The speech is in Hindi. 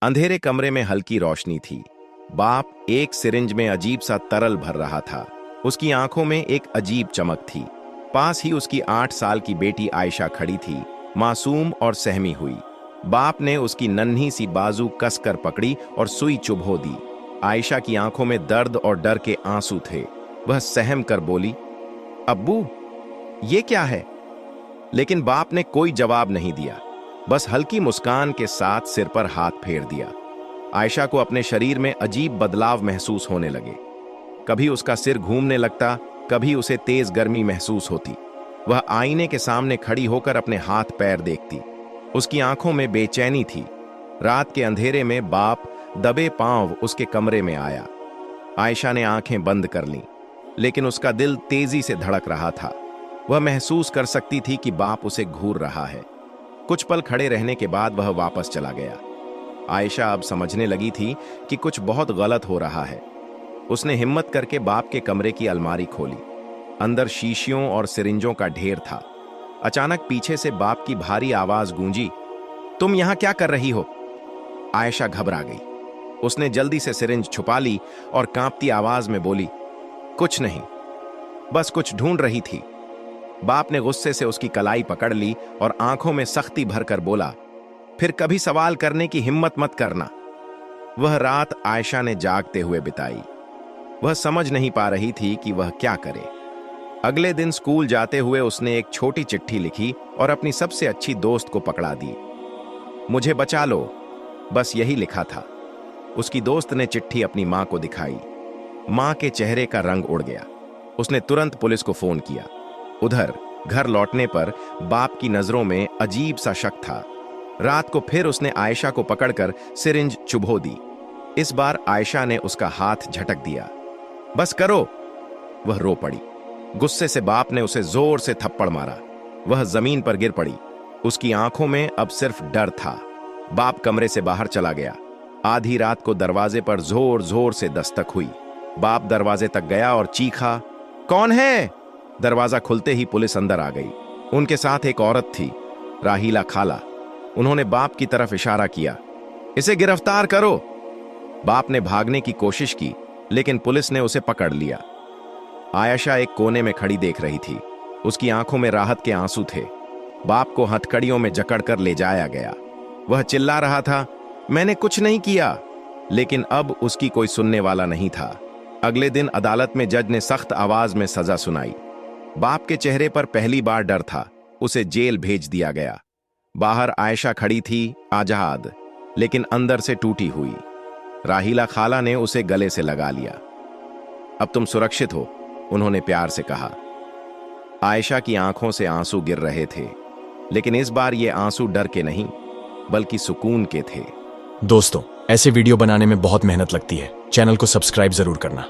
अंधेरे कमरे में हल्की रोशनी थी। बाप एक सिरिंज में अजीब सा तरल भर रहा था। उसकी आंखों में एक अजीब चमक थी। पास ही उसकी 8 साल की बेटी आयशा खड़ी थी, मासूम और सहमी हुई। बाप ने उसकी नन्ही सी बाजू कसकर पकड़ी और सुई चुभो दी। आयशा की आंखों में दर्द और डर के आंसू थे। वह सहम कर बोली, अब्बू, ये क्या है? लेकिन बाप ने कोई जवाब नहीं दिया, बस हल्की मुस्कान के साथ सिर पर हाथ फेर दिया। आयशा को अपने शरीर में अजीब बदलाव महसूस होने लगे। कभी उसका सिर घूमने लगता, कभी उसे तेज गर्मी महसूस होती। वह आईने के सामने खड़ी होकर अपने हाथ पैर देखती। उसकी आंखों में बेचैनी थी। रात के अंधेरे में बाप दबे पांव उसके कमरे में आया। आयशा ने आंखें बंद कर लीं, लेकिन उसका दिल तेजी से धड़क रहा था। वह महसूस कर सकती थी कि बाप उसे घूर रहा है। कुछ पल खड़े रहने के बाद वह वापस चला गया। आयशा अब समझने लगी थी कि कुछ बहुत गलत हो रहा है। उसने हिम्मत करके बाप के कमरे की अलमारी खोली। अंदर शीशियों और सिरिंजों का ढेर था। अचानक पीछे से बाप की भारी आवाज गूंजी, तुम यहां क्या कर रही हो? आयशा घबरा गई। उसने जल्दी से सिरिंज छुपा ली और कांपती आवाज में बोली, कुछ नहीं, बस कुछ ढूंढ रही थी। बाप ने गुस्से से उसकी कलाई पकड़ ली और आंखों में सख्ती भरकर बोला, फिर कभी सवाल करने की हिम्मत मत करना। वह रात आयशा ने जागते हुए बिताई। वह समझ नहीं पा रही थी कि वह क्या करे। अगले दिन स्कूल जाते हुए उसने एक छोटी चिट्ठी लिखी और अपनी सबसे अच्छी दोस्त को पकड़ा दी। मुझे बचा लो, बस यही लिखा था। उसकी दोस्त ने चिट्ठी अपनी मां को दिखाई। मां के चेहरे का रंग उड़ गया। उसने तुरंत पुलिस को फोन किया। उधर घर लौटने पर बाप की नजरों में अजीब सा शक था। रात को फिर उसने आयशा को पकड़कर सिरिंज चुभो दी। इस बार आयशा ने उसका हाथ झटक दिया। बस करो, वह रो पड़ी। गुस्से से बाप ने उसे जोर से थप्पड़ मारा। वह जमीन पर गिर पड़ी। उसकी आंखों में अब सिर्फ डर था। बाप कमरे से बाहर चला गया। आधी रात को दरवाजे पर जोर जोर से दस्तक हुई। बाप दरवाजे तक गया और चीखा, कौन है? दरवाजा खुलते ही पुलिस अंदर आ गई। उनके साथ एक औरत थी, राहीला खाला। उन्होंने बाप की तरफ इशारा किया, इसे गिरफ्तार करो। बाप ने भागने की कोशिश की, लेकिन पुलिस ने उसे पकड़ लिया। आयशा एक कोने में खड़ी देख रही थी। उसकी आंखों में राहत के आंसू थे। बाप को हथकड़ियों में जकड़कर ले जाया गया। वह चिल्ला रहा था, मैंने कुछ नहीं किया। लेकिन अब उसकी कोई सुनने वाला नहीं था। अगले दिन अदालत में जज ने सख्त आवाज में सजा सुनाई। बाप के चेहरे पर पहली बार डर था। उसे जेल भेज दिया गया। बाहर आयशा खड़ी थी, आजाद, लेकिन अंदर से टूटी हुई। राहीला खाला ने उसे गले से लगा लिया। अब तुम सुरक्षित हो, उन्होंने प्यार से कहा। आयशा की आंखों से आंसू गिर रहे थे, लेकिन इस बार ये आंसू डर के नहीं, बल्कि सुकून के थे। दोस्तों, ऐसे वीडियो बनाने में बहुत मेहनत लगती है। चैनल को सब्सक्राइब जरूर करना।